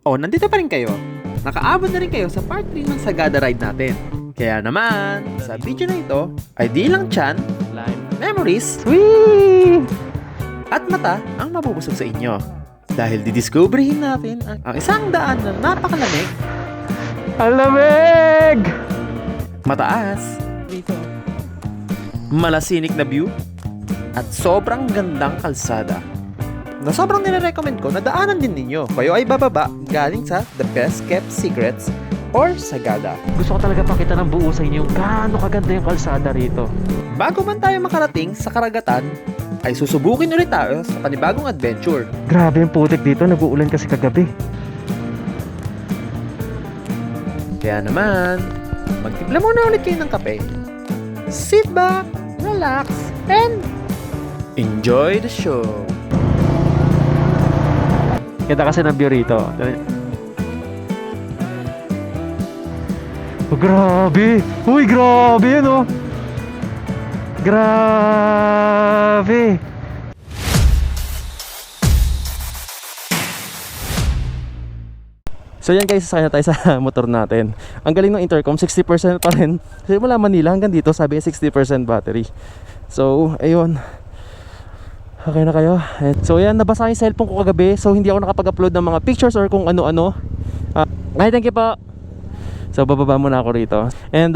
O, nandito pa rin kayo. Nakaabot na rin kayo sa part 3 ng Sagada ride natin. Kaya naman, sa video na ito ay di lang tiyan, memories, at mata ang mabubusog sa inyo. Dahil didiscoveryhin natin ang isang daan na napakalamig, Alamig! mataas, dito, malasinik na view, at sobrang gandang kalsada na sobrang nire-recommend ko na daanan din ninyo. Kayo ay bababa galing sa The Best Kept Secrets or Sagada. Gusto ko talaga pakita ng buo sa inyo gaano kaganda yung kalsada rito. Bago man tayo makarating sa karagatan, ay susubukin ulit tayo sa panibagong adventure. Grabe yung putik dito, nag-uulan kasi kagabi. Kaya naman, magtimpla muna ulit kayo ng kape. Sit back, relax, and enjoy the show. Kita kasi ng view rito. Oh, grabe! Uy, grabe yun oh! Grabe! So yan guys, sasakay na tayo sa motor natin. Ang galing ng intercom, 60% pa rin. Kasi mula Manila hanggang dito, sabi niya 60% battery. So, ayun. Okay na kayo. So yan, nabasa yung cellphone ko kagabi. So hindi ako nakapag-upload ng mga pictures or kung ano-ano. Thank you po. So bababa muna ako rito. And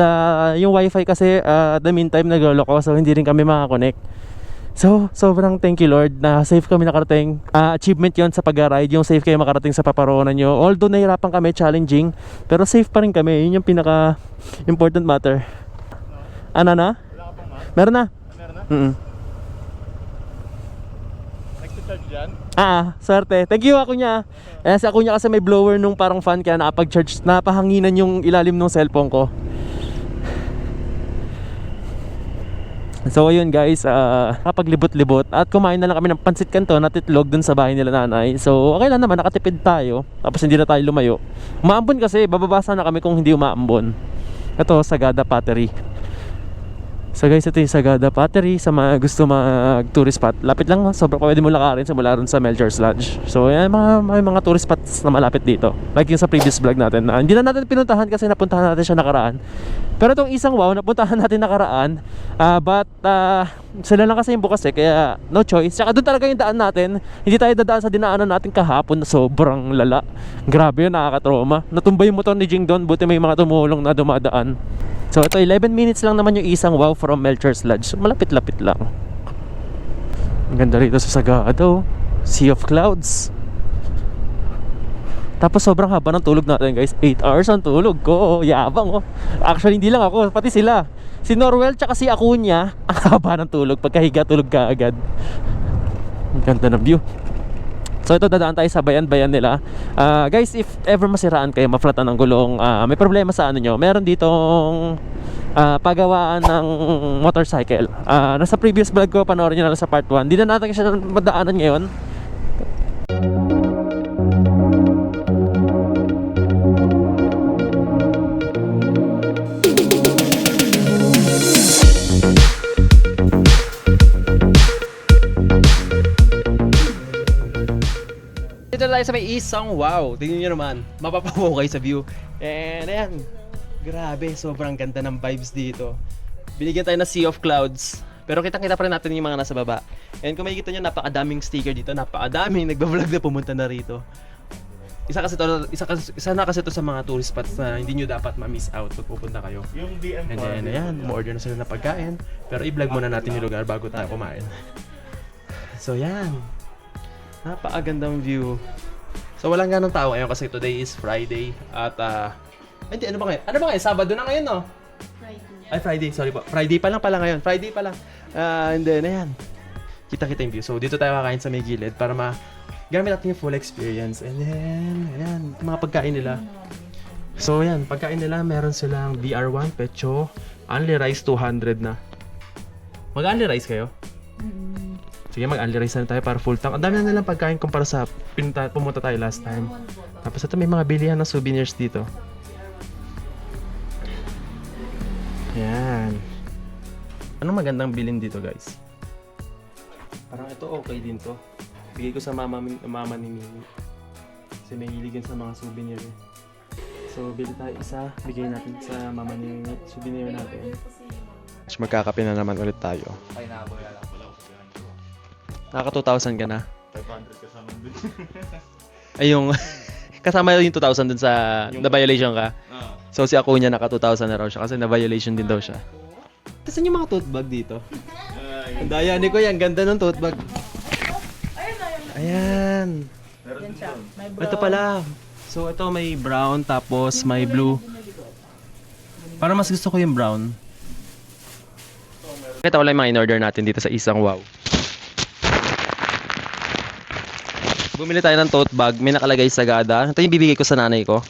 yung wifi kasi the meantime nagloloko. So hindi rin kami makakonect. So sobrang thank you Lord na safe kami nakarating. Achievement yon sa pag-ride. Yung safe kayo makarating sa paparoonan nyo. Although nahirapan kami, challenging, pero safe pa rin kami. Yun yung pinaka important matter. Ano na? Meron na? Meron na? Nag-charge dyan? Swerte. Thank you Akunya. Si Akunya kasi may blower nung parang fan kaya nakapag-charge, napahanginan yung ilalim ng cellphone ko. So ayun guys, kapaglibot-libot at kumain na lang kami ng pansit kanton at itlog dun sa bahay nila nanay. So okay lang naman, nakatipid tayo. Tapos hindi na tayo lumayo. Umaambon kasi, bababasa na kami kung hindi umaambon. Ito, Sagada Pottery. So guys, ito yung Sagada Pottery. Sa mga gusto mag-tourist spot, lapit lang, sobrang pwede mo lakarin sa mula ron sa Melchor's Lodge. So yan, may mga tourist spots na malapit dito, like yung sa previous vlog natin. Hindi na natin pinuntahan kasi napuntahan natin siya nakaraan. Pero itong isang wow, napuntahan natin nakaraan. But sila lang kasi yung bukas kaya no choice. Tsaka doon talaga yung daan natin. Hindi tayo dadaan sa dinaanan natin kahapon na sobrang lala. Grabe yun, nakakatrauma. Natumba yung motor ni Jing doon, buti may mga tumulong na dumadaan. So ito, 11 minutes lang naman yung isang wow from Melchor's Lodge. So, malapit-lapit lang. Ang ganda rito sa Sagada, oh. Sea of clouds. Tapos sobrang haba ng tulog natin guys. 8 hours ang tulog ko, yabang oh. Actually hindi lang ako, pati sila. Si Norwell tsaka si Akunya, ang haba ng tulog. Pagkahiga, tulog ka agad. Ang ganda ng view. So ito, dadaan tayo sa bayan-bayan nila. Guys, if ever masiraan kayo, maflatan ang gulong, may problema sa ano nyo, meron ditong pagawaan ng motorcycle. Nasa previous vlog ko, panoorin nyo na lang sa part 1. Hindi na natin siya madaanan ngayon. Dito tayo sa may isang wow. Tingnan nyo naman, mapapawaw kayo sa view. And ayan, grabe, sobrang ganda ng vibes dito. Binigyan tayo ng Sea of Clouds, pero kitang-kita pa rin natin yung mga nasa baba. And kung makikita nyo, napakadaming sticker dito, napakadaming nagbablog na pumunta na rito. Isa na kasi to sa mga tourist spots na hindi nyo dapat ma-miss out pag pupunta kayo. Yung DM And then ayan, ma-order na sila na pagkain. Pero i-vlog muna natin yung lugar bago tayo kumain. So yan, napakagandang view. So walang ganong tao ngayon kasi today is Friday. At hindi, ano ba ngayon? Ano ba ngayon? Sabado na ngayon, no? Friday. Ay, Friday, sorry po. Friday pa lang pala ngayon. Friday pa lang. And then, ayan. Kita-kita yung view. So dito tayo kakain sa may gilid para gamit natin yung full experience. And then, ayan, yung mga pagkain nila. So ayan, pagkain nila, meron silang BR1, pecho, only rice 200 na. Mag-only rice kayo? Sige, mag-only rice na tayo para full tank. Ang dami na nilang pagkain kumpara sa pumunta tayo last time. Tapos ito, may mga bilihan ng souvenirs dito. Ayan. Anong magandang bilhin dito, guys? Parang ito okay din to. Bigay ko sa mama ni Mimi. Kasi may hilig yan sa mga souvenir eh. So, bili tayo isa. Bigay natin sa mama ni souvenir natin. Magkakape na naman ulit tayo. Ay, nakaboya lang pala. Naka 2,000 ka na. 500 kasama din. Ay, yung... kasama yung 2,000 dun sa na-violation ka. So, si Akunya naka 2,000 na raw siya kasi na-violation din daw siya. Kasi yung mga tote bag dito. Ang daya ni Kuya, ang ganda ng tote bag. Ayan. Ito pala. So, ito may brown tapos may blue. Para mas gusto ko yung brown. Ito wala yung mga in-order natin dito sa Isang Wow. Bumili tayo ng tote bag. May nakalagay Sagada. Ito yung bibigay ko sa nanay ko.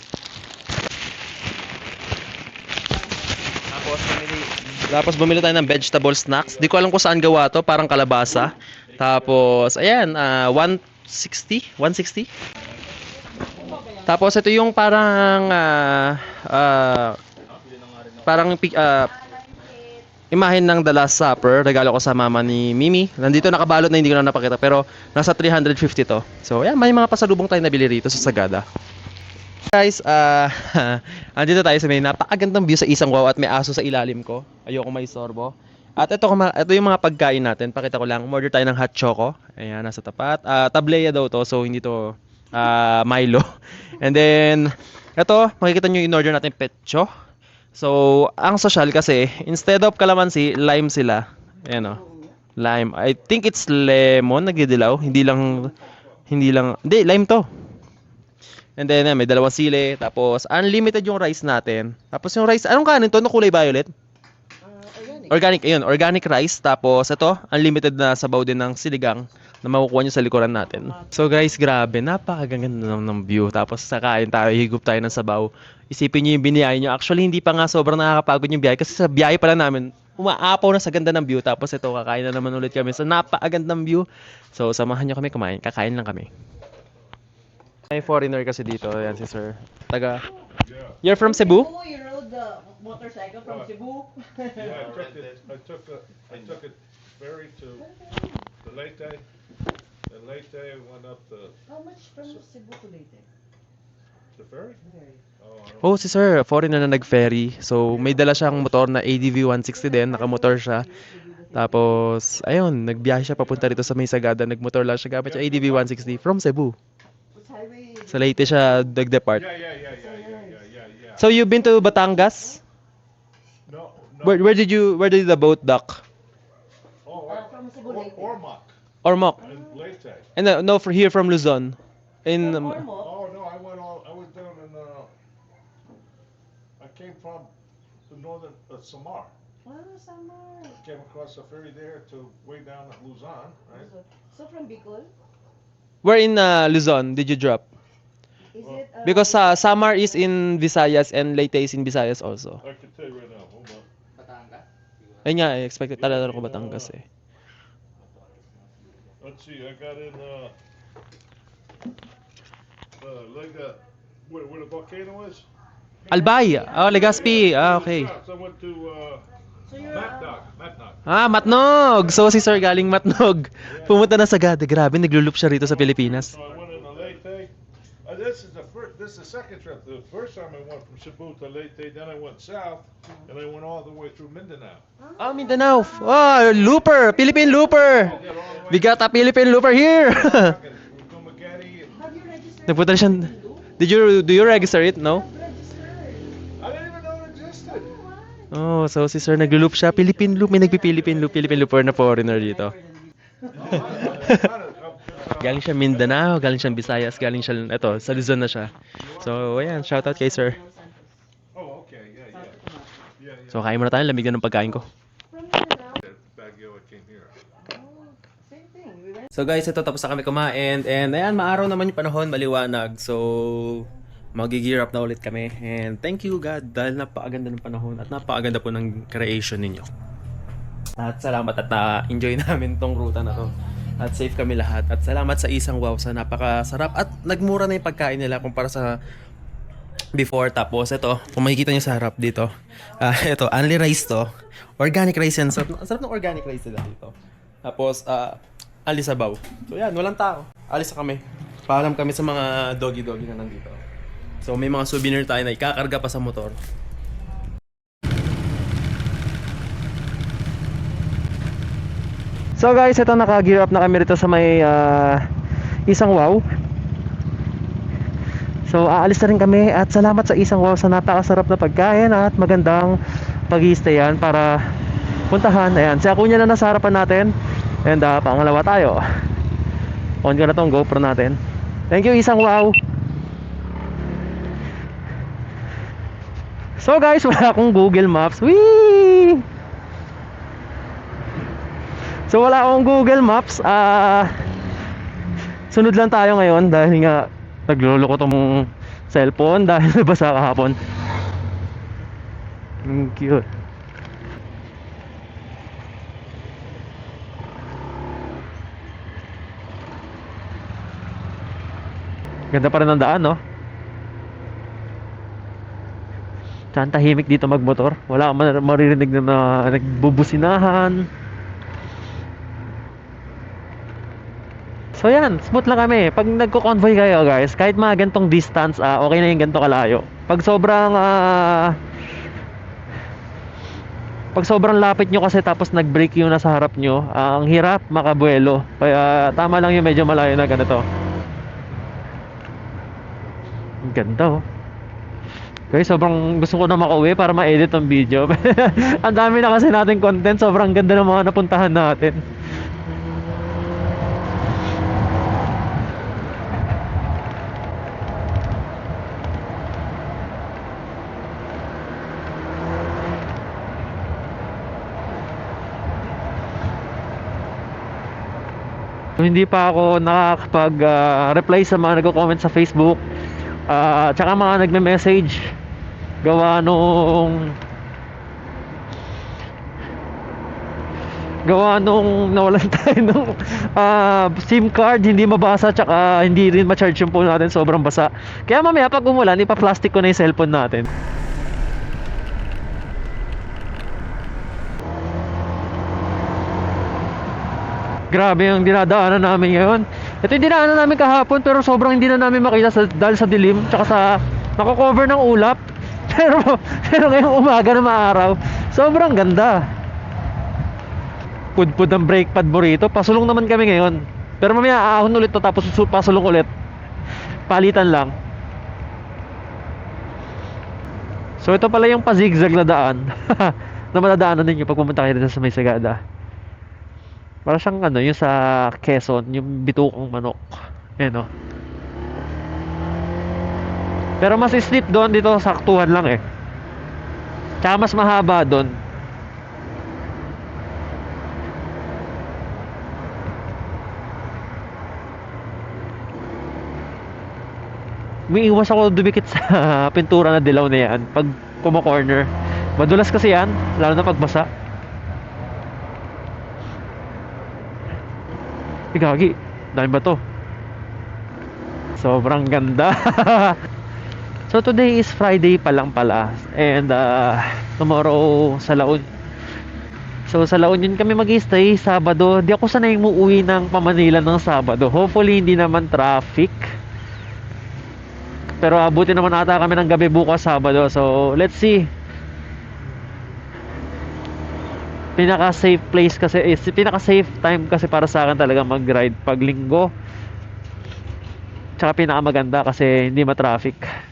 Tapos bumili tayo ng vegetable snacks. Di ko alam kung saan gawa to. Parang kalabasa. Tapos, ayan, 160? 160? Tapos ito yung parang imahen ng The Last Supper. Regalo ko sa mama ni Mimi. Nandito nakabalot na hindi ko na napakita pero nasa 350 to. So ayan, may mga pasalubong tayo nabili rito sa Sagada. Guys, andito tayo sa may napakagandang view sa Isang Wow at may aso sa ilalim ko. Ayoko may sorbo. At ito yung mga pagkain natin. Pakita ko lang. Order tayo ng hot choco. Ayan, nasa tapat. Tableya daw to. So hindi to Milo. And then, ito, makikita nyo yung in-order natin petcho. So, ang social kasi, instead of calamansi, lime sila. Ayan o. Lime. I think it's lemon, nagdidilaw. Hindi, lime to. And then, may dalawang sili. Tapos, unlimited yung rice natin. Tapos yung rice, anong kanin to? No kulay violet? Organic, ayun. Organic rice. Tapos, ito, unlimited na sabaw din ng siligang na makukuha nyo sa likuran natin. So guys, grabe, napakaganda ng view. Tapos sakain tayo, higup tayo ng sabaw. Isipin nyo yung biniyahe nyo. Actually, hindi pa nga sobrang nakakapagod yung biyahe. Kasi sa biyahe pala namin, umaapaw na sa ganda ng view. Tapos ito, kakain na naman ulit kami sa napakagandang view. So, samahan nyo kami kumain. Kakain lang kami. May foreigner kasi dito. Yan si sir. You're from Cebu? Oh, you rode the motorcycle from Cebu? Yeah, I took a ferry to the Leyte. The Leyte went up How much from Cebu to Leyte? the ferry. Oh, si sir, foreigner na nag-ferry. So, may dala siyang motor na ADV 160 din. Nakamotor siya. Tapos, ayun, nagbiyahe siya papunta rito sa may Sagada. Nagmotor lang siya gamit siya ADV 160 from Cebu. Which highway? Sa Leyte siya nag-depart. Yeah. So, you've been to Batangas? No. Where did the boat dock? Oh, From Cebu Leyte. Ormoc. in Leyte. And no, for here from Luzon. In Ormoc? Oh no, I was down in. I came from the northern Samar. Ah, Samar. Came across the ferry there to way down at Luzon, right? So from Bicol? where in Luzon did you drop? Is it? Because Samar is in Visayas and Leyte is in Visayas also. I can tell you right now. Hold on. Ayun nga, expected talaga ko Batangas eh. Let's see. I got in where the volcano is. Albay! Oh, Legazpi! Okay. So I went to So you're Matnog. Matnog! So si Sir galing Matnog. Pumunta na sa Sagada. Grabe, naglulup siya rito sa Pilipinas. So I went in Leyte. This is the second trip. The first time I went from Cebu to Leyte, then I went south, and I went all the way through Mindanao. Mindanao! Oh, looper! Philippine looper! We got a Philippine looper here! Dumaguete. have you registered? Nagpunta siya. Do you register it? No? I didn't even know it existed. Oh, so si Sir naglo-loop siya. Philippine loop. May Philippine looper na foreigner dito. Galing siya Mindanao, galing siya Visayas, galing siya, sa Luzon na siya. So, ayan, shoutout kay Sir. Oh, okay. Yeah. So, kain muna tayo, lamig na ng pagkain ko. From Mindanao? Baguio, I came here. Oh, same thing. We went. So guys, ito tapos na kami kumain and ayan, maaraw naman yung panahon, maliwanag. So, mag-gear up na ulit kami and thank you God dahil napakaganda ng panahon at napakaganda po ng creation ninyo. At salamat at na-enjoy namin tong ruta na to. At safe kami lahat. At salamat sa Isang Wow sa napakasarap at nagmura na yung pagkain nila kumpara sa before. Tapos ito, kung makikita nyo sa harap dito, ito, only rice to. Organic rice yan. Sarap ng organic rice nila dito. Tapos, only sabaw. So yan, walang tao. Alis na kami. Paalam kami sa mga doggy-doggy na nandito. So may mga souvenir tayo na ikakarga pa sa motor. So guys, ito naka-gear up na kami rito sa may Isang Wow. So aalis na rin kami at salamat sa Isang Wow sa napakasarap na pagkain at magandang pag-i-stayan para puntahan. Ayan, si Akunya na nasa harapan natin. And pangalawa tayo. On ko na tong GoPro natin. Thank you Isang Wow. So guys, wala akong Google Maps. Whee! So wala akong Google Maps. Sunod lang tayo ngayon dahil nga nagluloko tong cellphone dahil nabasa kahapon. Cute. Ganda pa rin ang daan, no? Saan tahimik dito magmotor. Wala kang maririnig na nagbubusinahan. So yan, smooth lang kami. Pag nagko-convoy kayo guys, kahit mga gantong distance, okay na yung ganto kalayo. Pag sobrang lapit nyo kasi tapos nag-brake yung nasa harap nyo, ang hirap makabuelo. Kaya tama lang yung medyo malayo na ganito. Ang ganda oh. Guys, sobrang gusto ko na makauwi para ma-edit ang video. Ang dami na kasi natin content, sobrang ganda ng mga napuntahan natin. Hindi pa ako nakakapag-reply sa mga nagko-comment sa Facebook, tsaka mga nagme-message gawa nung nawalan tayo ng SIM card, hindi mabasa, tsaka hindi rin ma-charge yung phone natin, sobrang basa. Kaya mamaya pag umulan, ipa-plastic ko na yung cellphone natin. Grabe yung dinadaanan namin ngayon. Ito yung dinaanan namin kahapon pero sobrang hindi na namin makita dahil sa dilim tsaka sa nako-cover ng ulap. Pero ngayong umaga na maaraw, sobrang ganda. Pudpud ang brake pad mo rito. Pasulong naman kami ngayon. Pero mamaya aahon ulit to tapos pasulong ulit. Palitan lang. So ito pala yung pa-zigzag na daan na madadaanan ninyo pag pumunta kayo dito sa may Sagada. Para siyang yung sa Quezon, yung bitukang manok. Ayan o. Pero mas steep doon, dito saktuhan lang eh. Tsaka mas mahaba doon. Umiiwas ako dumikit sa pintura na dilaw na yan pag kumo-corner. Madulas kasi yan, lalo na pag basa. Gagi, dami ba to? Sobrang ganda. So today is Friday pa lang pala. And tomorrow sa La Union. So sa La Union kami mag-stay Sabado. Di ako sanay umuwi ng Pamanila ng Sabado. Hopefully hindi naman traffic. Pero abuti naman ata kami ng gabi bukas Sabado. So let's see. Pinaka-safe place kasi pinaka-safe time kasi para sa akin talaga mag-ride pag Linggo. Tsaka pinaka-maganda kasi hindi ma-traffic.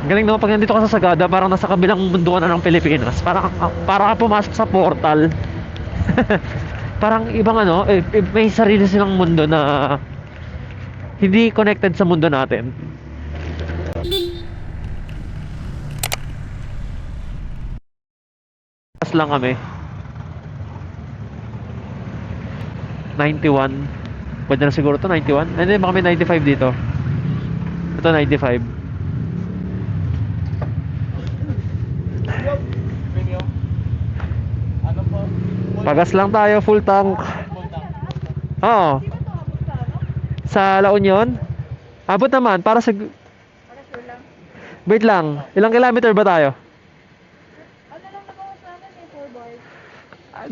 Galing naman pag nandito ka sa Sagada, parang nasa kabilang mundo ka na ng Pilipinas. Parang ka pumasok sa portal. Parang ibang may sarili silang mundo na hindi connected sa mundo natin. Pas lang kami. 91. Pwede na siguro to 91. Hindi, baka may 95 dito. Ito 95. Pagas lang tayo, full tank. Oo. Sa La Union? Abot naman, para sa... Wait lang, ilang kilometer ba tayo? Ano lang naman sa akin eh, 4 bars.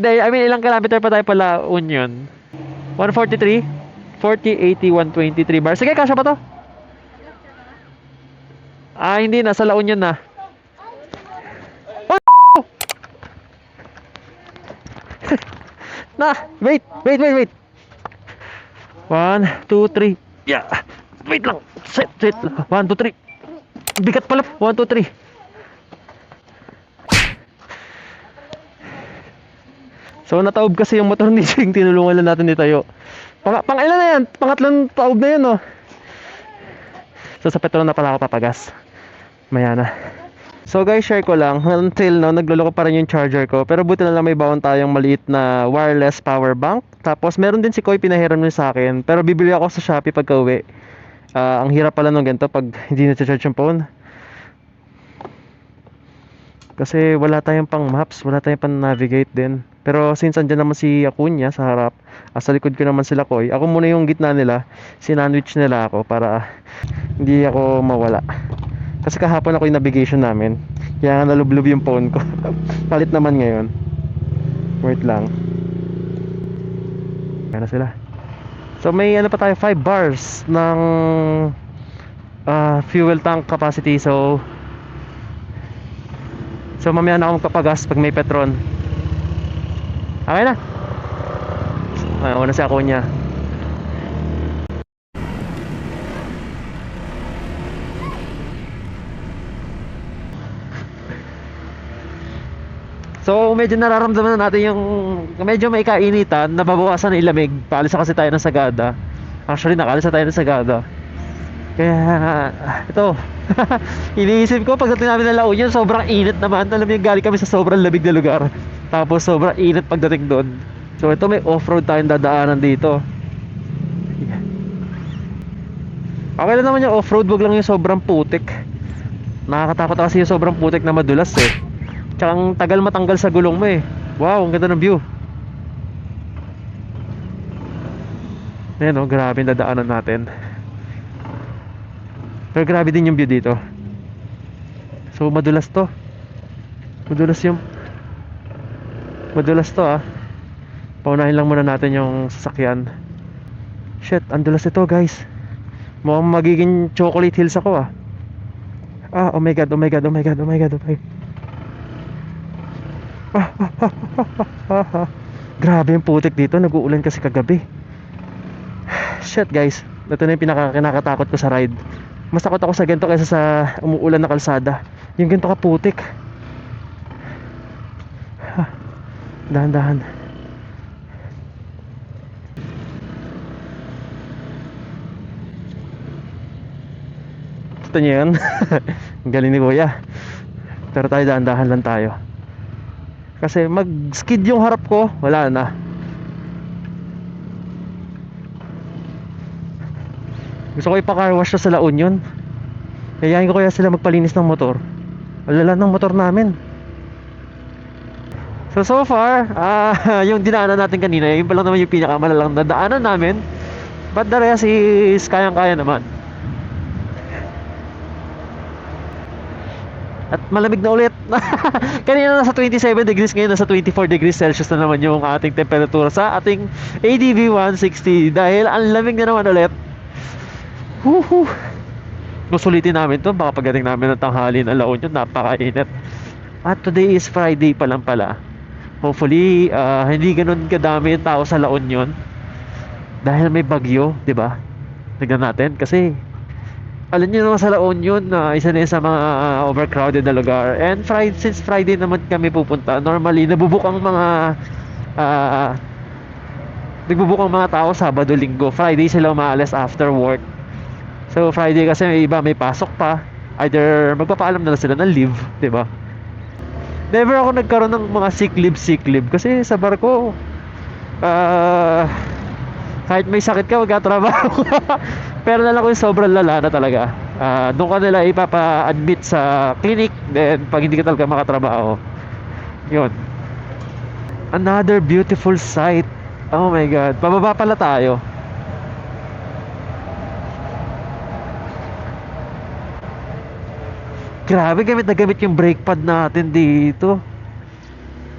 I mean, ilang kilometer pa tayo pala Union? 143? 40, 80, 123 bars. Sige, kasya pa to? Ah, hindi na. Sa La Union na. Oh! Na, wait. 1, 2, 3. Yeah. Wait lang. Set. 1, 2, 3. Bigat pala. 1, 2, 3. So nataob kasi yung motor ni Jing, tinulungan lang natin ditayo. Pang ilan na yan? Pangatlong taob na yun, oh. So sa petrol na pala ako papagas. Maya na. So guys, share ko lang. Until now, nagluloko pa rin yung charger ko. Pero buti na lang may bawon tayong maliit na wireless power bank. Tapos meron din si Koy, pinahiram niya sa akin. Pero bibili ako sa Shopee pagka uwi. Ang hirap pala nung ganito pag hindi na-charge yung phone. Kasi wala tayong pang maps, wala tayong pang navigate din. Pero since andyan naman si Acuna sa harap, sa likod ko naman sila Koy, ako muna yung gitna nila, sinandwich nila ako para hindi ako mawala. Kasi kahapon ako yung navigation namin, kaya nga nalublob yung phone ko. Palit naman ngayon. Wait lang. Kaya na sila. So may ano pa tayo, 5 bars ng fuel tank capacity. So mamaya na ako magpapagas pag may petron. Okay na. Ay, una si Acuna. So medyo nararamdaman na natin yung medyo may kainitan, nababawasan ng ilamig. Paalis na kasi tayo ng Sagada. Actually nakaalis na tayo ng Sagada. Kaya ito iniisip ko pagdating namin ng La Union, sobrang init naman. Alam mo yung galing kami sa sobrang lamig na lugar, tapos sobrang init pagdating doon. So ito may off-road tayong dadaanan dito. Okay lang naman yung off-road, wag lang yung sobrang putik. Nakakatakot kasi yung sobrang putik na madulas eh. Tsaka ang tagal matanggal sa gulong mo eh. Wow, ang ganda ng view. Ayan o, grabe yung dadaanan natin. Pero grabe din yung view dito. So madulas to. Madulas to ah. Paunahin lang muna natin yung sasakyan. Shit, ang dulas ito guys. Mukhang magiging chocolate hills ako ah. Oh my god. Grabe yung putik dito, nag-uulan kasi kagabi. Shit guys, ito na yung kinakatakot ko sa ride. Mas takot ako sa ganito kaysa sa umuulan na kalsada. Yung ganito kaputik. Dahan-dahan. Gusto niyo yun? Galing ni Kuya. Pero tayo dahan-dahan lang tayo. Kasi mag-skid yung harap ko, wala na. Gusto ko ipa-car wash na sa La Union. Kayahin ko kaya sila magpalinis ng motor. Alala ng motor namin. So far, yung dinaanan natin kanina, yun pa lang naman yung pinakamalalang na daanan namin. But the rest is kayang-kaya naman. At malamig na ulit. Kanina nasa 27 degrees, ngayon nasa 24 degrees Celsius na naman yung ating temperatura sa ating ADV 160. Dahil ang lamig na naman ulit. Susulitin namin to, baka pagdating namin ng tanghali ng La Union, napakainit. At today is Friday pa lang pala. Hopefully hindi ganun kadami yung tao sa La Union dahil may bagyo, di ba? Tignan natin kasi alam niyo naman sa La Union na isa na yun sa mga overcrowded na lugar. And since Friday naman kami pupunta, normally nabubuk ang mga tao Sabado, Linggo. Friday sila umaalis after work. So Friday kasi may iba may pasok pa, either magpapaalam na sila ng leave, di ba? Never ako nagkaroon ng mga sick leave kasi sa barko kahit may sakit ka magkatrabaho. Pero nalang ko yung sobrang lala na talaga. Doon ka nila ipapa-admit sa clinic, then pag hindi ka talaga makatrabaho, yun. Another beautiful sight. Oh my God. Pababa pala tayo. Grabe, gamit na gamit yung brake pad natin dito.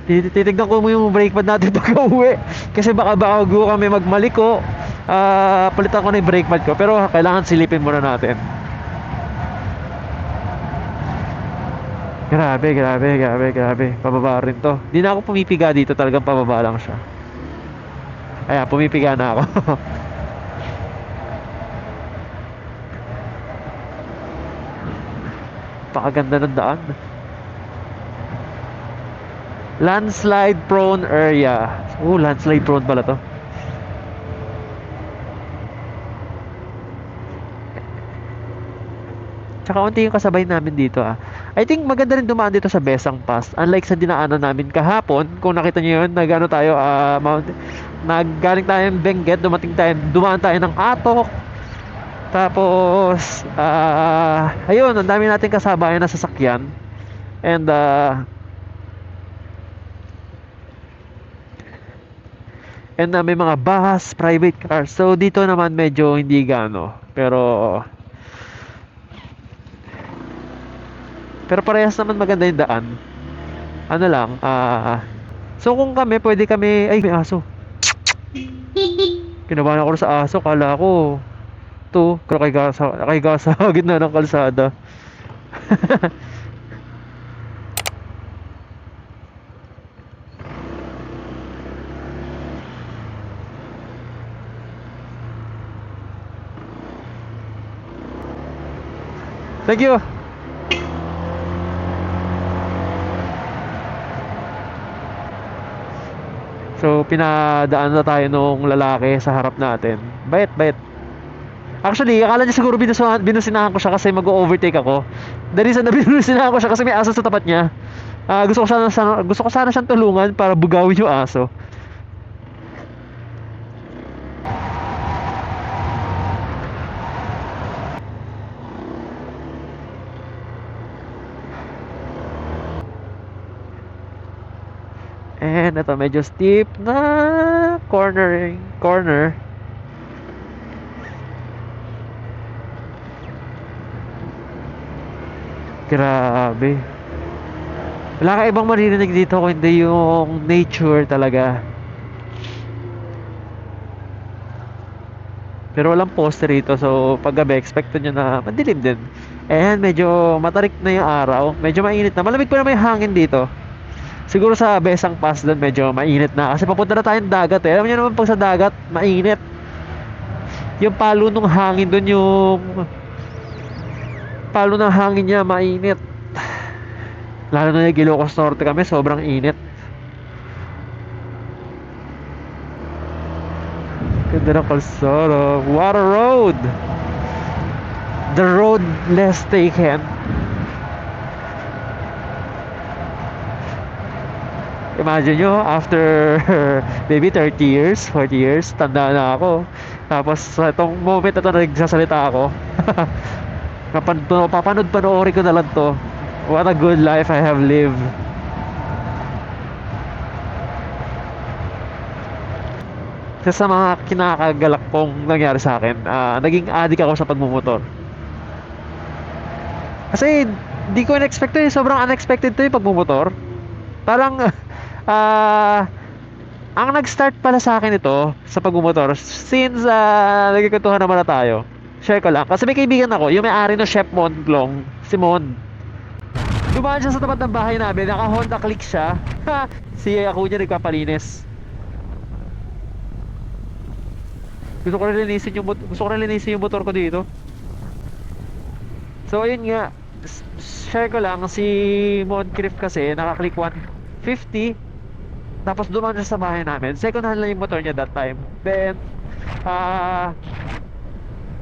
Titignan ko mo yung brake pad natin pag uwi. Kasi baka bago kami magmaliko, palitan ko na yung brake pad ko. Pero kailangan silipin muna natin. Grabe. Pababa rin to. Di na ako pumipiga dito, talagang pababa lang siya. Ayan, pumipiga na ako. Pakaganda ng daan. Landslide prone area. Landslide prone pala to. Tsaka unti yung kasabay namin dito I think maganda rin dumaan dito sa Besang Pass. Unlike sa dinaanan namin kahapon, kung nakita nyo yun, nagano tayo, naggaling tayo ng Benguet, dumaan tayo ng Atok. Tapos, ayun, ang dami natin kasabayan na sasakyan. And, may mga bus, private cars. So, dito naman medyo hindi gano. Pero parehas naman maganda yung daan. Ano lang, so kung kami, pwede kami, ay, may aso. Kinabahan ako sa aso, kala ko, kaya sa gitna ng kalsada. Thank you. So, pinadaan na tayo nung lalaki sa harap natin. Bait. Actually, akala niya siguro binusinahan ko siya kasi mag-overtake ako. The reason na binusinahan ko siya kasi may aso sa tapat niya. Gusto ko sana siyang tulungan para bugawin yung aso. And ito, medyo steep na corner. Grabe. Wala ka ibang maririnig dito kundi yung nature talaga. Pero walang poste rito, so pag gabi expect nyo na madilim din. And medyo matarik na yung araw. Medyo mainit na. Malamig pa na may hangin dito. Siguro sa Besang Pass doon medyo mainit na kasi papunta na tayong dagat Alam niyo naman pag sa dagat, mainit. Yung palo ng hangin doon, yung palo ng hangin niya, mainit. Lalo na yung Ilocos Norte kami, sobrang init. Ganda ng kalsada. What a road! The road less taken. Imagine nyo, after maybe 30 years, 40 years, tanda na ako. Tapos sa itong moment na ito nagsasalita ako, panoorin ko na lang to. What a good life I have lived. Kasi sa mga kinakagalak pong nangyari sa akin, naging addict ako sa pagmumotor. Kasi di ko in-expect to sobrang unexpected to yung pagmumotor. Parang ang nag-start pala sa akin ito sa pagmumotor since nagkikwentuhan naman na tayo. Share ko lang kasi may kaibigan ako, yung may-ari ng Chef Mondlong, si Mon. Dumaan siya sa tapat ng bahay namin, naka Honda Click siya. Si ako niya nagpapalinis. Gusto ko rin linisin yung motor ko dito. So ayun nga, share ko lang, si Moncrief kasi naka-click 150. Tapos dumaan siya sa bahay namin. Second hand lang yung motor niya that time. Then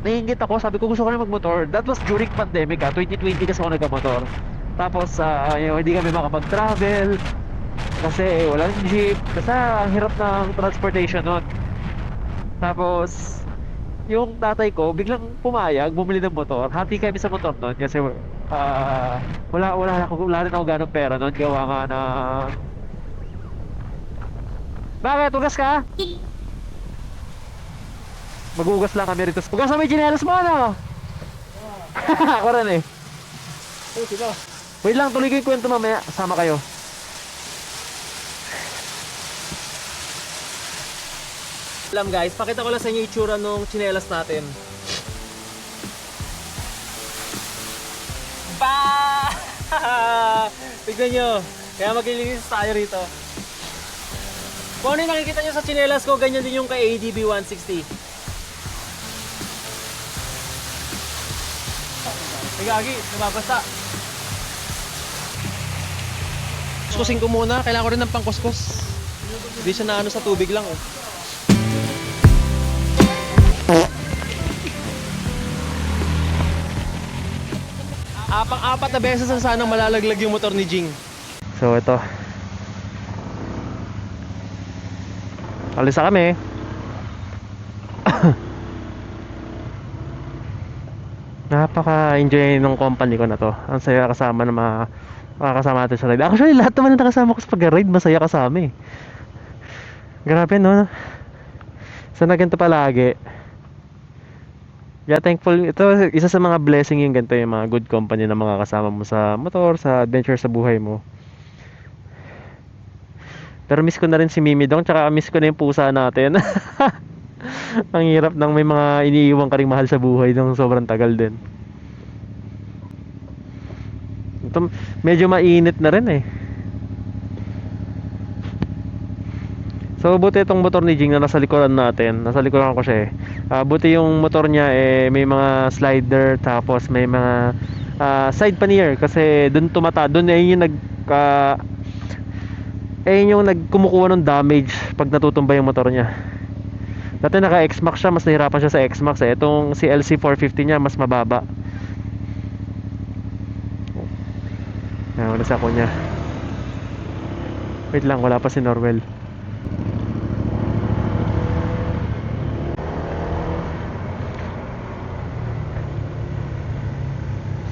naiingit ako, sabi ko gusto ko na magmotor. That was during pandemic 2020 kasi ako nagkamotor. Tapos hindi kami makapag-travel kasi walang jeep. Kasi ang hirap ng transportation nun. Tapos yung tatay ko biglang pumayag bumili ng motor. Hati kami sa motor nun kasi wala rin ako ganong pera nun. Gawa nga na Bakit? Ugas ka? Mag-ugas lang kami rito. Ugas na may chinelas mo, ano? Ako rin eh. Wait lang, tuloy ko yung kwento mamaya. Sama kayo. Alam guys, pakita ko lang sa inyo yung itsura nung chinelas natin. Ba! Tignan nyo. Kaya maglilinis tayo rito. Kung ano yung nakikita nyo sa chinelas ko, ganyan din yung kay ADB 160. Gagi, nababasa. Kuskusin ko muna, kailangan ko rin ng pangkuskus. Hindi siya naano sa tubig lang oh. Apang-apat na beses na sanang malalaglag yung motor ni Jing. So ito. Alis na kami. Napaka-enjoy ng company ko na to. Ang saya kasama na makakasama natin sa ride. Actually, lahat naman na nakasama ko sa pag-ride, masaya kasama eh. Grabe no. Sana ganito palagi. Yeah, thankful. Ito, isa sa mga blessing yung ganito, yung mga good company na mga kasama mo sa motor, sa adventure sa buhay mo. Pero miss ko na rin si Mimi Dong, tsaka miss ko na yung pusa natin. Ang hirap nang may mga iniiwan ka ring mahal sa buhay nung sobrang tagal din. Ito, medyo mainit na rin eh. So buti itong motor ni Jing na nasa likuran natin. Nasa likuran ko siya eh. Buti yung motor niya eh may mga slider, tapos may mga side pannier. Kasi dun tumata, dun eh yung yung nagkumukuha ng damage pag natutumba yung motor niya. Dati naka X-Max siya, mas nahirapan siya sa X-Max eh. Itong si LC 450 niya mas mababa. Wala sa ako niya. Wait lang, wala pa si Norwell.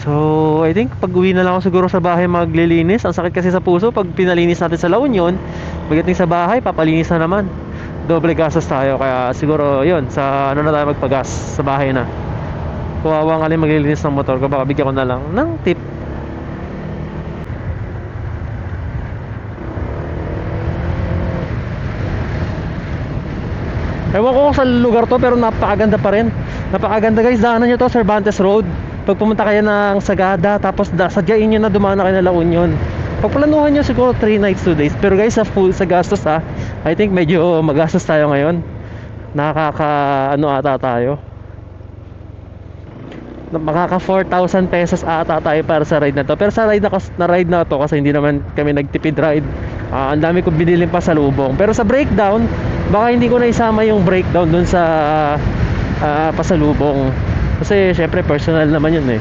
So, I think pag uwi na lang ako siguro sa bahay maglilinis. Ang sakit kasi sa puso pag pinalinis natin sa La Union, pagdating sa bahay, papalinis na naman. Doble gastos tayo. Kaya siguro, yun, sa ano na tayo magpagas sa bahay na. Kawawa nga rin maglilinis ng motor ko. Baka bigyan ko na lang ng tip. Ewan ko kung sa lugar to, pero napakaganda pa rin. Napakaganda guys, daanan nyo to, Cervantes Road. Pag pumunta kayo ng Sagada, tapos sadyain nyo na dumaan na kayo ng La Union. Pagplanuhan nyo siguro 3 nights 2 days. Pero guys, sa gastos ha, I think medyo magastos tayo ngayon. Ano ata tayo, makaka 4,000 pesos ata tayo para sa ride na to. Pero sa ride na to, kasi hindi naman kami nagtipid ride, ang dami kong binilin pa sa lubong. Pero sa breakdown, baka hindi ko na isama yung breakdown dun sa pasalubong. Kasi syempre personal naman yun eh.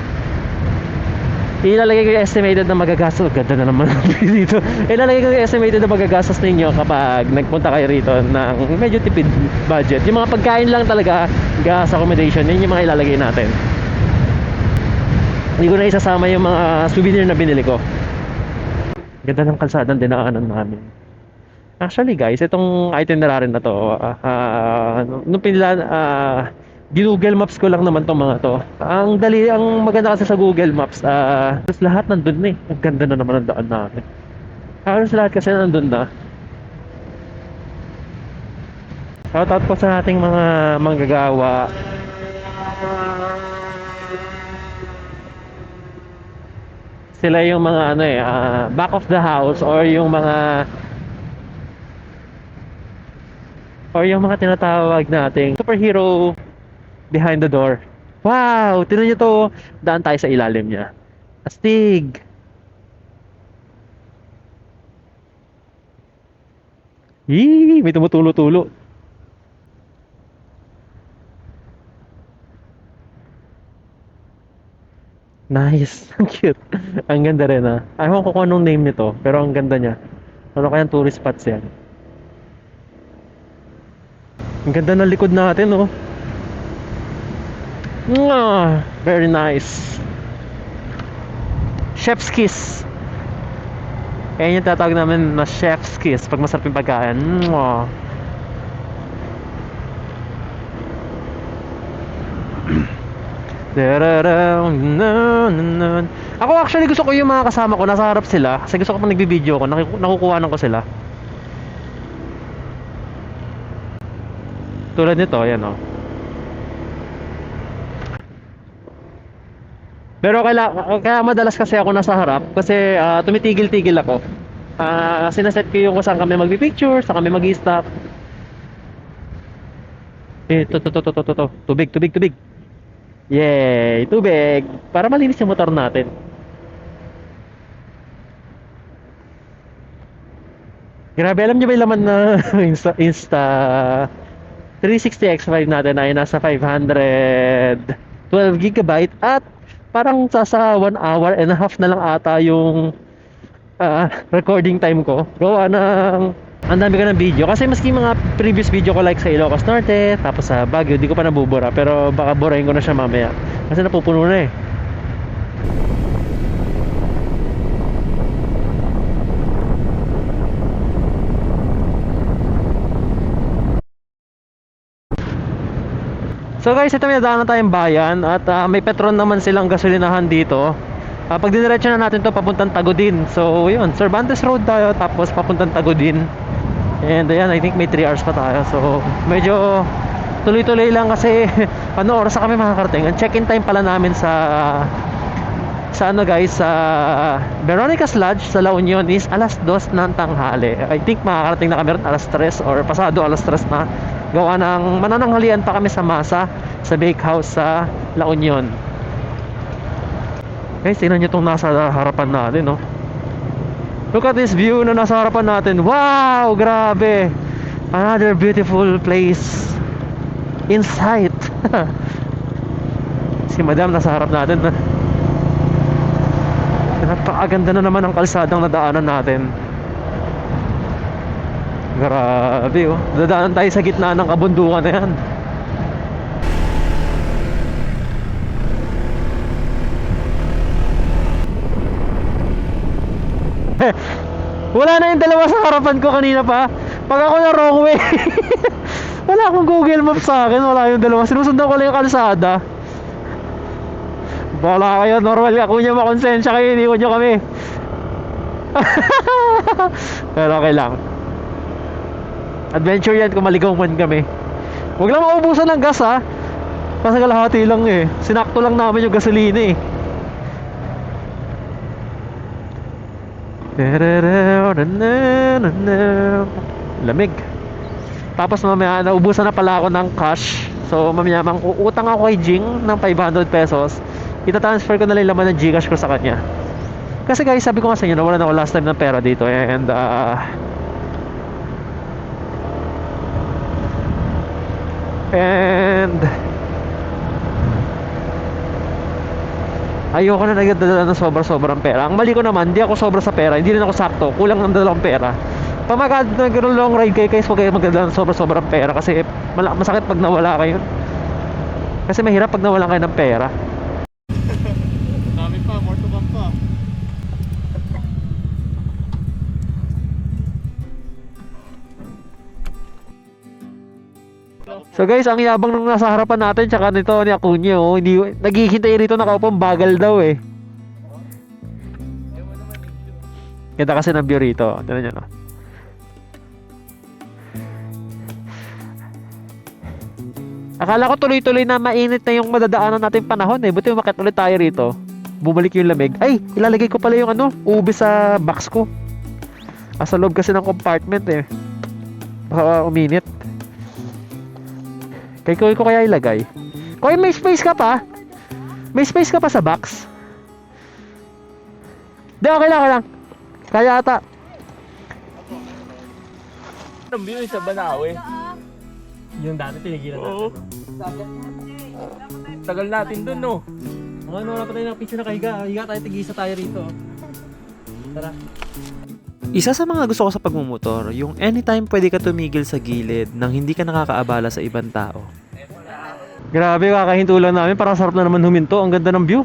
Ilalagay ko yung estimated na magagastos. Ganda na naman dito. Ilalagay ko yung estimated na magagastos ninyo kapag nagpunta kayo rito ng medyo tipid budget. Yung mga pagkain lang talaga, gas, accommodation, yun yung mga ilalagay natin. Hindi ko na isasama yung mga souvenir na binili ko. Ganda ng kalsadang dinaanan namin. Actually guys, itong itinerary na to, nung Google Maps ko lang naman tong mga to. Ang maganda kasi sa Google Maps, lahat nandun na eh. Ang ganda na naman ang daan namin. Halos lahat kasi nandun na. Shoutout po sa ating mga manggagawa. Sila yung mga back of the house, or yung mga tinatawag nating superhero behind the door. Wow! Tignan nyo to. Daan tayo sa ilalim niya. Astig! Yee! May tumutulo-tulo. Nice! Ang cute. Ang ganda rin ha. Ayaw ko kung anong name nito, pero ang ganda niya. Ano kayang tourist spots yan? Ang ganda ng likod natin oh. Very nice. Chef's kiss. Kaya yung tatawag namin na chef's kiss pag masarap yung pagkain. Mwah. Ako actually gusto ko yung mga kasama ko nasa harap sila kasi gusto ko pag nagbibideo ko nakukuhanan ko sila. Tulad nito, ayan o. Pero kaya madalas kasi ako nasa harap kasi tumitigil-tigil ako. Sinaset ko yung kung saan kami magpipicture, saan kami mag-i-stop. Tubig. Yay, tubig. Para malinis yung motor natin. Grabe, alam niyo ba yung laman na Insta 360 X5 natin ay nasa 512 gigabyte at parang sa 1 hour and a half na lang ata yung recording time ko. Gawa ng ang dami ko ng video kasi maski mga previous video ko like sa Ilocos Norte tapos sa Baguio di ko pa nabubura pero baka burahin ko na siya mamaya kasi napupuno na eh. So guys, ito may daan na tayong bayan at may Petron naman silang gasolinahan dito. Pag diniretso na natin to papuntang Tagudin. So yun, Cervantes Road tayo tapos papuntang Tagudin. And ayan, I think may 3 hours pa tayo. So medyo tuloy-tuloy lang kasi ano oras na kami makakarating. Ang check-in time pala namin sa ano guys, sa Veronica's Lodge sa La Union is alas 2 ng tanghali. I think makakarating na kami rin alas 3 or pasado alas 3 na. Gawa ng manananghalian pa kami sa Masa sa bakehouse sa La Union. Guys, tingnan nyo itong nasa harapan natin, no? Look at this view na nasa harapan natin. Wow! Grabe! Another beautiful place in sight. Si Madam nasa harap natin. Napakaganda na naman ang kalsadang nadaanan natin. Grabe, oh. Dadaanan tayo sa gitna ng kabundukan na yan. Wala na yung dalawa sa harapan ko kanina pa. Pag ako na wrong way. Wala akong Google Maps sa akin. Wala yung dalawa. Sinusundan ko lang yung kalsada. Bala kayo, normal ka. Kung nyo makonsensya kayo, iniwan nyo kami. Pero okay lang. Adventure yan kung maligaw man kami. Huwag lang maubusan ng gas ha. Kasi kalahati lang eh. Sinakto lang namin yung gasolina eh. Lamig. Tapos mamaya naubusan na pala ako ng cash. So mamaya utang ako kay Jing ng 500 pesos. Ita-transfer ko na lang yung laman ng Gcash ko sa kanya. Kasi guys, sabi ko nga sa inyo, nawalan ako last time ng pera dito. And ayoko na nagdadala ng sobra-sobrang pera. Ang mali ko naman, hindi ako sobra sa pera, hindi rin ako sakto, kulang ng dalawang pera. Pag nag-long ride kayo guys, huwag kayo magdadala ng sobra-sobrang pera kasi masakit pag nawala kayo. Kasi mahirap pag nawala kayo ng pera. Dami pa, more to come pa. So guys, ang yabang nung nasa harapan natin tsaka nito ni Acunyo, oh, hindi naghihintay rito nakaupang bagal daw eh. Ganda kasi ng view rito. Tingnan niyo no. Akala ko tuloy-tuloy na mainit na yung madadaanan nating panahon eh. Buti umakyat ulit tayo rito. Bumalik yung lamig. Ay, ilalagay ko pala yung ube sa box ko. Sa loob kasi ng compartment eh. Baka uminit. Kay Koy ko kaya ilagay. Koy, may space ka pa? May space ka pa sa box? Di, okay lang. Kaya ata. Anong view sa Banawe? Yung dati tinigilan natin. Oo. Tagal natin dun, no? Wala pa tayo ng picture na kahiga. Higa tayo, tigisa tayo rito. Tara. Isa sa mga gusto ko sa pagmumotor, yung anytime pwede ka tumigil sa gilid nang hindi ka nakakaabala sa ibang tao. Grabe, kakahinto lang namin. Parang sarap na naman huminto. Ang ganda ng view.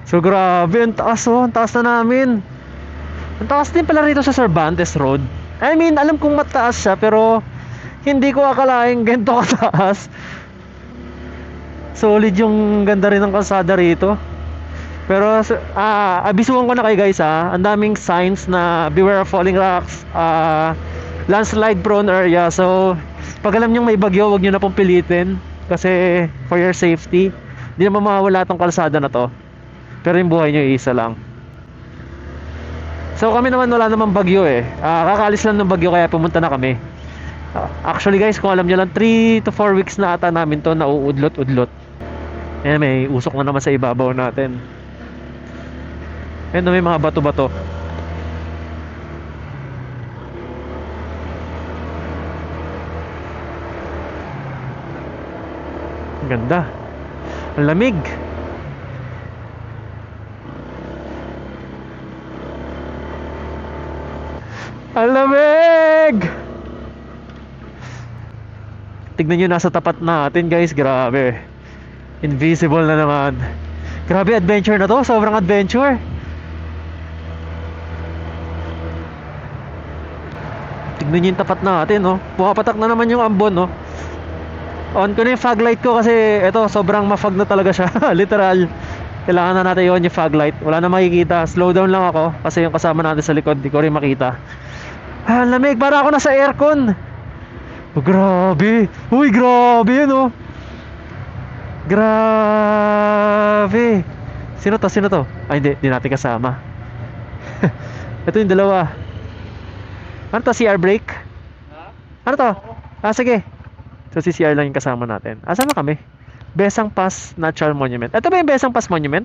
So grabe, ang taas oh, ang taas na namin. Ang taas din pala rito sa Cervantes Road. I mean, alam kong mataas siya pero hindi ko akalaing ganito kataas. Solid yung ganda rin ng kalsada rito. Pero abisuhan ko na kayo guys ha. Ang daming signs na beware of falling rocks, landslide prone area. So pag alam nyo may bagyo, wag nyo na pong pilitin. Kasi for your safety, hindi naman mawawala tong kalsada na to. Pero yung buhay nyo isa lang. So kami naman wala namang bagyo eh. Kakaalis lang ng bagyo kaya pumunta na kami. Actually guys, kung alam nyo lang, 3 to 4 weeks na ata namin to nauudlot-udlot. Ayan, may usok na naman sa ibabaw natin. Ayan, may mga bato-bato. Ang ganda. Ang lamig. Ang lamig! Tignan nyo nasa tapat natin guys, grabe. Invisible na naman. Grabe adventure na to, sobrang adventure. Tignan nyo yung tapat natin, no? Pumapatak na naman yung ambon, no? On ko na yung fog light ko kasi ito, sobrang ma-fog na talaga siya. Literal. Kailangan na natin yun yung fog light. Wala na makikita, slow down lang ako kasi yung kasama natin sa likod, di ko rin makita. Lamig, para ako nasa aircon. Oh, grabe. Uy, grabe yun, oh. Grabe. Sino to? Sino to? Ay, hindi natin kasama. Ito yung dalawa. Ano to? CR break? Ano to? Sige. So, si CR lang yung kasama natin. Asan na kami? Besang Pass Natural Monument. Ito ba yung Besang Pass Monument?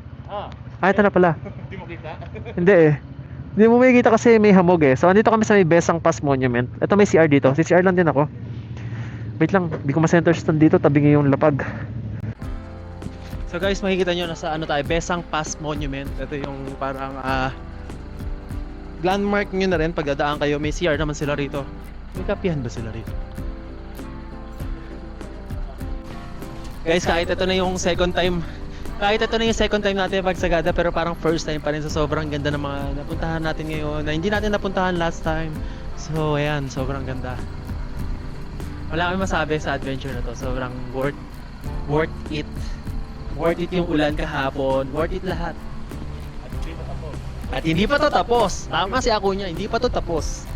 Ito na pala. Hindi mo kita? Hindi eh. Hindi mo makikita kasi may hamog eh. So, andito kami sa may Besang Pass Monument. Ito may CR dito. Si CR lang din ako. Wait lang, hindi ko ma-center stand dito. Tabi nga yung lapag. So guys, makikita nyo nasa ano tayo, Besang Pass Monument. Ito yung parang landmark nyo na rin pag dadaan kayo. May CR naman sila rito. May kapihan ba sila rito? Guys, kahit ito na yung second time natin pagsagada, pero parang first time pa rin sa sobrang ganda ng mga napuntahan natin ngayon na hindi natin napuntahan last time. So ayan, sobrang ganda. Wala kami masabi sa adventure na to. Sobrang worth it. Worth it yung ulan kahapon. Worth it lahat. At hindi pa to tapos. Tama si ako niya, hindi pa to tapos.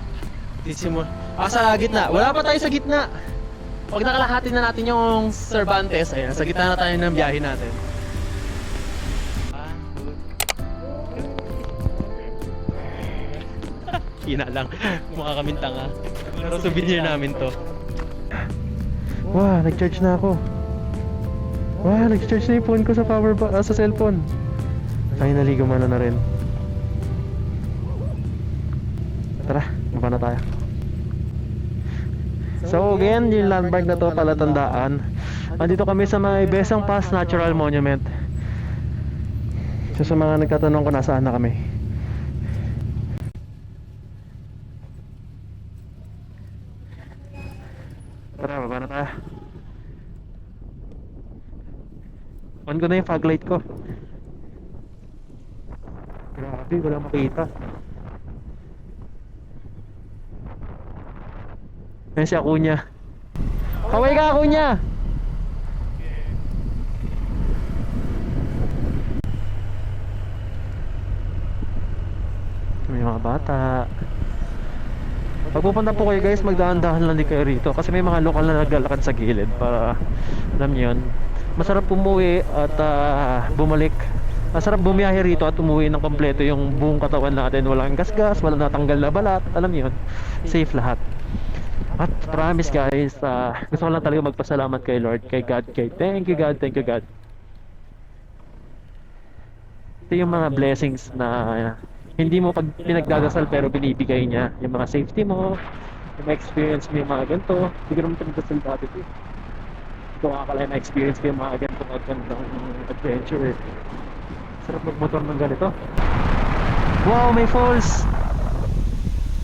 Sa gitna. Wala pa tayo sa gitna. Pag nakalahati na natin yung Cervantes, ayan, sa gitna na tayo ng biyahe natin. Hina lang. Mukha kaming tanga. Pero souvenir namin to. Wow, nag-charge na ako. Wow, nag-charge na yung phone ko sa sa cellphone. Finally, gumana na rin. Tara, baba na tayo. So again, yung landmark na to, Palatandaan. Andito kami sa may Besang Pass Natural Monument. So sa mga nagtatanong kung nasaan na kami. Tara, baba na tayo. On ko na yung fog light ko. Grabe, wala makita. Yan si Akunya. Kaway ka, Akunya! May mga bata. Pag pupunta po kayo guys, magdaan-dahan lang din kayo rito kasi may mga lokal na naglalakad sa gilid para alam niyo yun. Masarap umuwi at bumalik. Masarap bumiyahe rito at umuwi ng kompleto yung buong katawan natin. Walang gasgas, walang natanggal na balat. Alam niyo yun, safe lahat. At promise guys, gusto ko lang talaga magpasalamat kay Lord, kay God, thank you God. Ito yung mga blessings na hindi mo pag pinagdadasal pero binibigay niya. Yung mga safety mo, yung experience mo yung mga ganito. Hindi ko naman pinagdasal dati ito. Ito akala na experience ko yung mga ganito magandang adventure eh. Sarap magmotor ng ganito. Wow, may falls!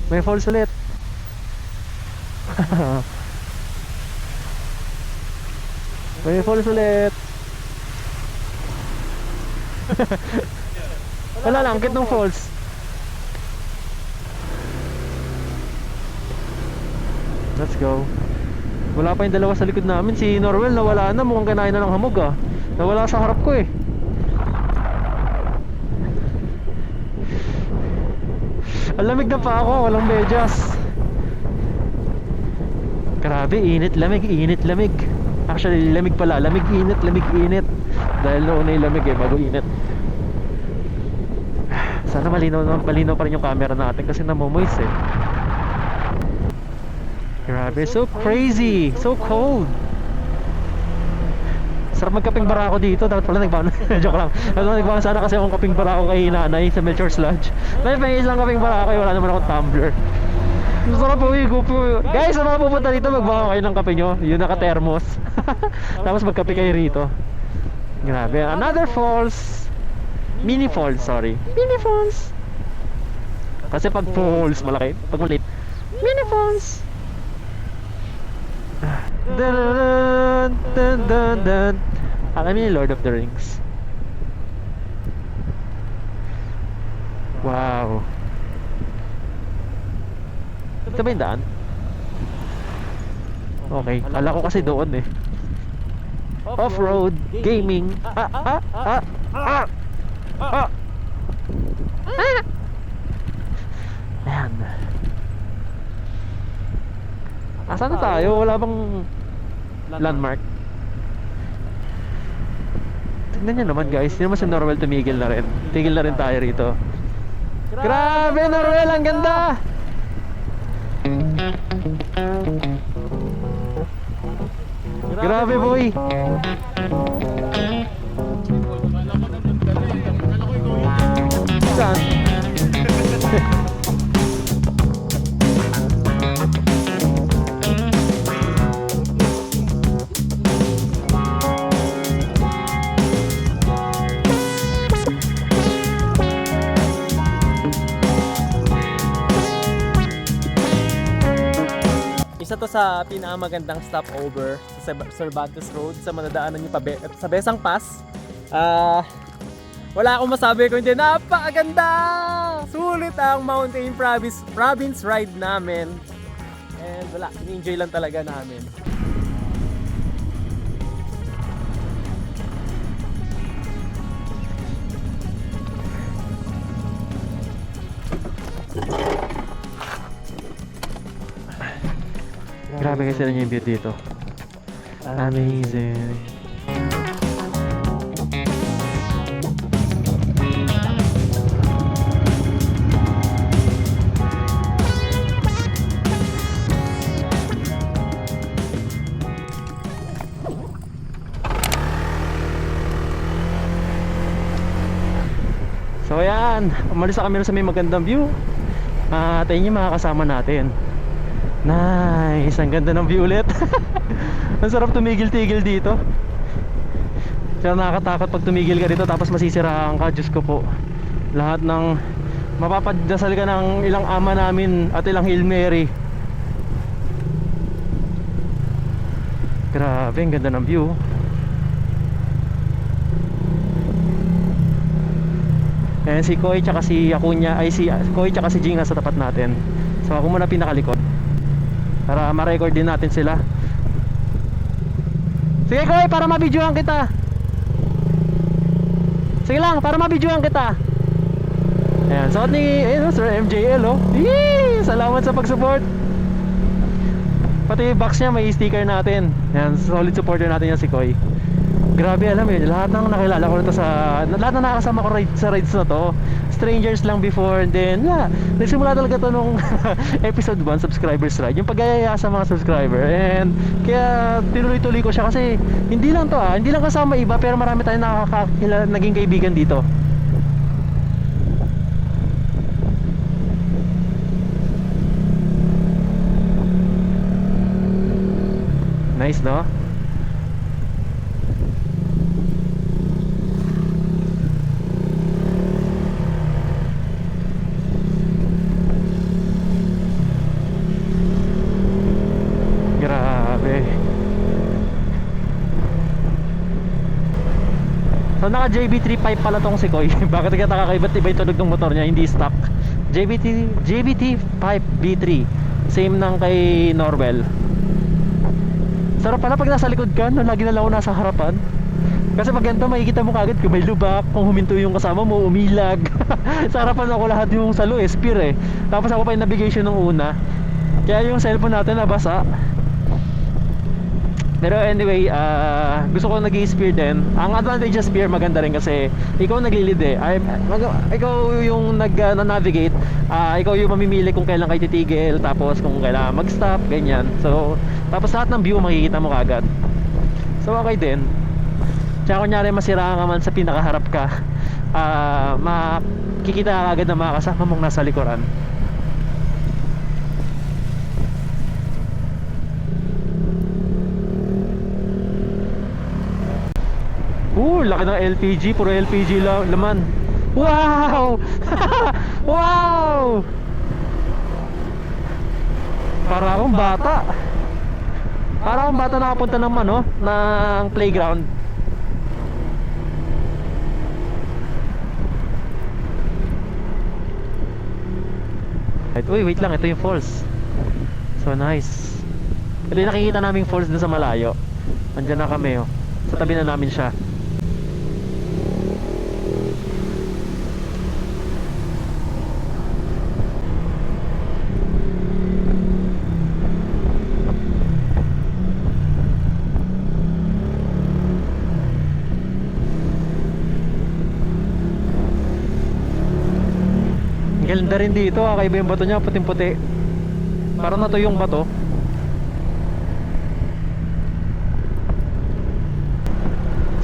May falls ulit. May falls ulit. Wala lang, angkit ng falls. Let's go. Wala pa yung dalawa sa likod namin. Si Norwell nawala na, mukhang kanain na ng hamog ah. Nawala sa harap ko eh. Ang lamig na pa ako, walang medyas. Grabe, init, lamig, init, lamig. Actually, lamig pala, lamig, init, lamig, init. Dahil noon ay lamig eh, bago init. Sana malinaw pa rin yung camera natin kasi namomoist eh. Grabe, so crazy, so cold. Sarap magkaping barako dito. Dapat pala nagbaon. Joke lang. Dapat nagbaon sana kasi akong kaping barako kay nanay sa Melchor's Lodge. May isang kaping barako eh, wala naman akong tumbler. Sarap po, po. Guys, sa mga pupunta dito, magbawa kayo ng kape nyo. Yung naka-thermos. Tapos magkape kayo rito. Grabe, another falls. Mini falls, sorry. Mini falls. Kasi pag falls, malaki. Pag maliit, mini falls. Dun, dun, dun, dun. Alam niyo yung Lord of the Rings. Wow. Ito ba yung daan? Okay, kala ko kasi doon eh. Off-road gaming. Ayan. Asan na tayo? Wala bang landmark? Tignan nyo naman guys, hindi naman si Norwell tumigil na rin. Tigil na rin tayo rito. Grabe Norwell, ang ganda! Grabe boy! Saan? Isa to sa pinakamagandang stopover sa Cervantes Road sa manadaanan niyo sa Besang Pass. Wala akong masabi kung hindi napakaganda! Sulit ang Mountain Province ride namin. And wala, in-enjoy lang talaga namin. Grabe kasi rin yung view dito. Amazing. So ayan, umalis na kami sa may magandang view. At ayun yung mga kasama natin. Nice, ang ganda ng view ulit. Ang sarap tumigil-tigil dito. Pero nakakatakot pag tumigil ka dito tapos masisiraan ka. Diyos ko po, lahat ng mapapadasal ka ng ilang ama namin at ilang Hail Mary. Grabe, ang ganda ng view. Ayan si Koy tsaka si Akunya, ay si Koy tsaka si Jing nasa tapat natin. So ako muna pinakalikod para ma-record din natin sila. Sige Koy, para ma-videoan kita. Sige lang, para ma-videoan kita. Ayan, suot ni Sir MJL oh. Yee! Salamat sa pag-support. Pati box niya may sticker natin. Ayan, solid supporter natin yan si Koy. Grabe, alam mo yun, lahat ng nakilala ko nito lahat na nakasama ko sa rides na to, strangers lang before, and then nagsimula talaga to nung episode 1, subscribers ride, yung pag-ayaya sa mga subscriber. And kaya tinuloy-tuloy ko siya kasi hindi lang to hindi lang kasama iba, pero marami tayong naging kaibigan dito. Nice, no? So naka JB3 pipe pala tong si Koy. Bakit ka nakakaiba't iba yung tunog ng motor niya, hindi stock. JBT pipe B3. Same ng kay Norwell. Sarap pala pag nasa likod ka, no, lagi na lang ako nasa harapan. Kasi pag ganito makikita mo kagad kung may lubak, kung huminto yung kasama mo, umilag. Sa harapan ako lahat yung salo, spear eh. Tapos ako pa yung navigation ng una. Kaya yung cellphone natin nabasa. Pero anyway, gusto ko nag-i-spear din. Ang advantage sa spear maganda rin kasi ikaw naglilid eh. Ikaw yung nag-navigate. Ikaw yung mamimili kung kailan kayo titigil, tapos kung kailan mag-stop, ganyan. So, tapos lahat ng view makikita mo kagad. So okay din. Tsaka kunyari masira ka man sa pinakaharap ka, makikita ka agad ng mga kasama mong nasa likuran. Laki ng LPG, puro LPG laman. Wow! Wow! Para akong bata. Para akong bata nakapunta ng ng playground. Uy, wait lang, ito yung falls. So nice. Ito yung nakikita naming falls dun sa malayo. Andyan na kami oh. Sa tabi na namin siya. Ganda rin dito, kakaiba yung bato niya, puting-puti. Parang nato yung bato.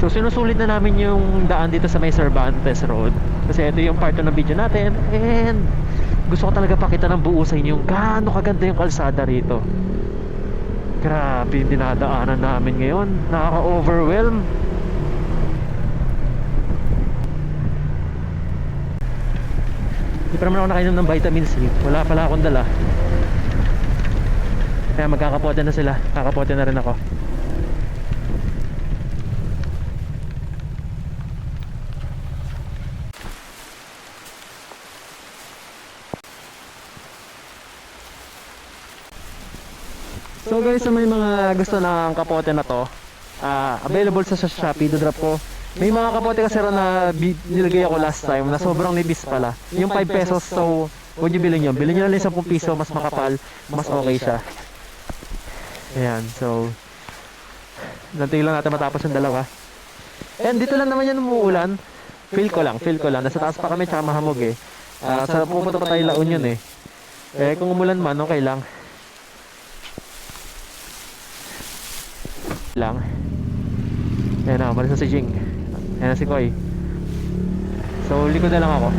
So sinusulit na namin yung daan dito sa may Cervantes Road. Kasi ito yung part ng video natin. And gusto ko talaga pakita ng buo sa inyo yung gaano kaganda yung kalsada rito. Grabe yung dinadaanan namin ngayon. Nakaka-overwhelm. Hindi pa naman ako nakainom ng vitamin C. Wala pala akong dala. Kaya magkakapote na sila. Kakapote na rin ako. So guys, sa may mga gusto ng kapote na to, available sa Shopee, do-drop ko. May mga kapote kasi rin na nilagay ako last time na sobrang nibis pala. Yung 5 pesos, so huwag nyo bilhin yun. Bilhin nyo lang 10 piso, mas makapal, mas okay siya. Ayan, so nantigil lang natin matapos yung dalawa. And dito lang naman yan umuulan. Feel ko lang. Nasa taas pa kami, tsaka mahamog eh. Sa pupunta pa tayo La Union eh. Eh kung umulan man, okay lang. Ayan na, malis na si Jing. Ayan na si Koy. So likod na lang ako.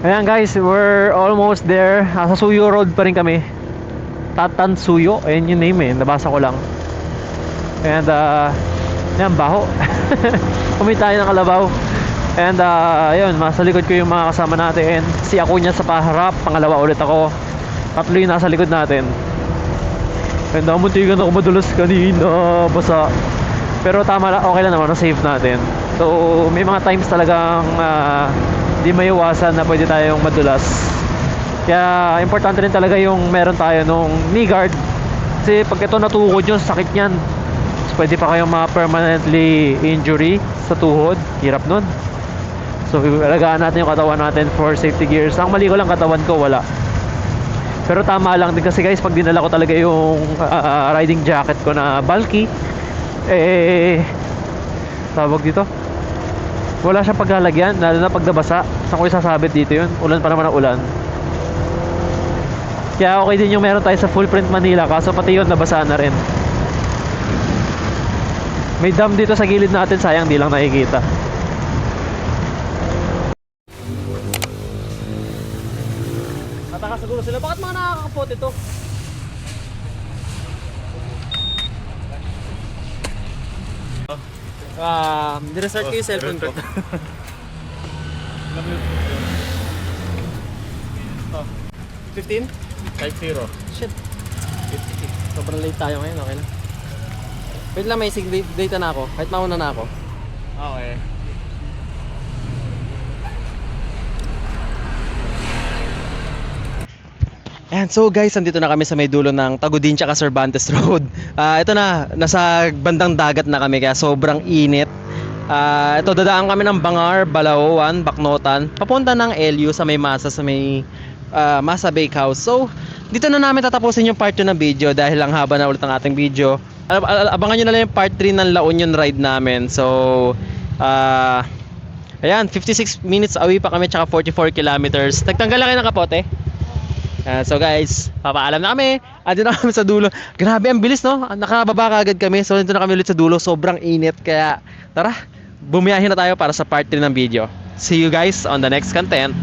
Ayan guys, we're almost there. Sa Suyo Road pa rin kami. Tatansuyo, ayun yung name eh, nabasa ko lang. And yan, baho. Kumita tayo ng kalabaw. And ayun, sa likod ko yung mga kasama natin. Si Akunya sa paharap, pangalawa ulit ako. Tatlo yung nasa likod natin. And muntikan ako madulas kanina, basa. Pero tama lang, okay lang naman, na-save natin. So may mga times talagang di maiwasan na pwede tayong madulas. Kaya importante rin talaga yung meron tayo nung knee guard. Kasi pag ito natukod nyo, sakit yan. So, pwede pa kayong permanently injury sa tuhod. Hirap nun. So alagaan natin yung katawan natin for safety gears. Ang mali ko lang, katawan ko wala. Pero tama lang din kasi guys, pag dinala ko talaga yung riding jacket ko na bulky, tawag dito, wala siyang paglalagyan, lalo na pag nabasa. Saan ko isasabit dito yun? Ulan pa naman ang ulan. Kaya okay din yung meron tayo sa Full Print Manila, kaso pati yun nabasa na rin. May dam dito sa gilid natin, sayang di lang nakikita. Tatakas ako. siguro sila. Bakit mga nakakapot ito? Niresort ko yung cellphone ko. 15? Type 0. Shit. Sobrang late tayo ngayon, okay lang. Wait lang, may sig data na ako. Kahit mauna na ako. Okay. Ayan, so guys, nandito na kami sa may dulo ng Tagudin tsaka Cervantes Road. Ito na, nasa bandang dagat na kami kaya sobrang init. Ito, dadaan kami ng Bangar, Balaoan, Baknotan, papunta ng LU sa may Masa, sa may Masa Bakehouse. So, dito na namin tatapusin yung part 2 ng video dahil lang haba na ulit ang ating video. Abangan nyo na lang yung part 3 ng La Union ride namin. So, ayan, 56 minutes away pa kami tsaka 44 kilometers. Nagtanggal lang kayo ng kapote. So guys, papaalam na kami. Andito na kami sa dulo. Grabe, ang bilis, no? Nakababa kagad kami. So dito na kami ulit sa dulo. Sobrang init. Kaya tara, bumiyahin na tayo para sa part 3 ng video. See you guys on the next content.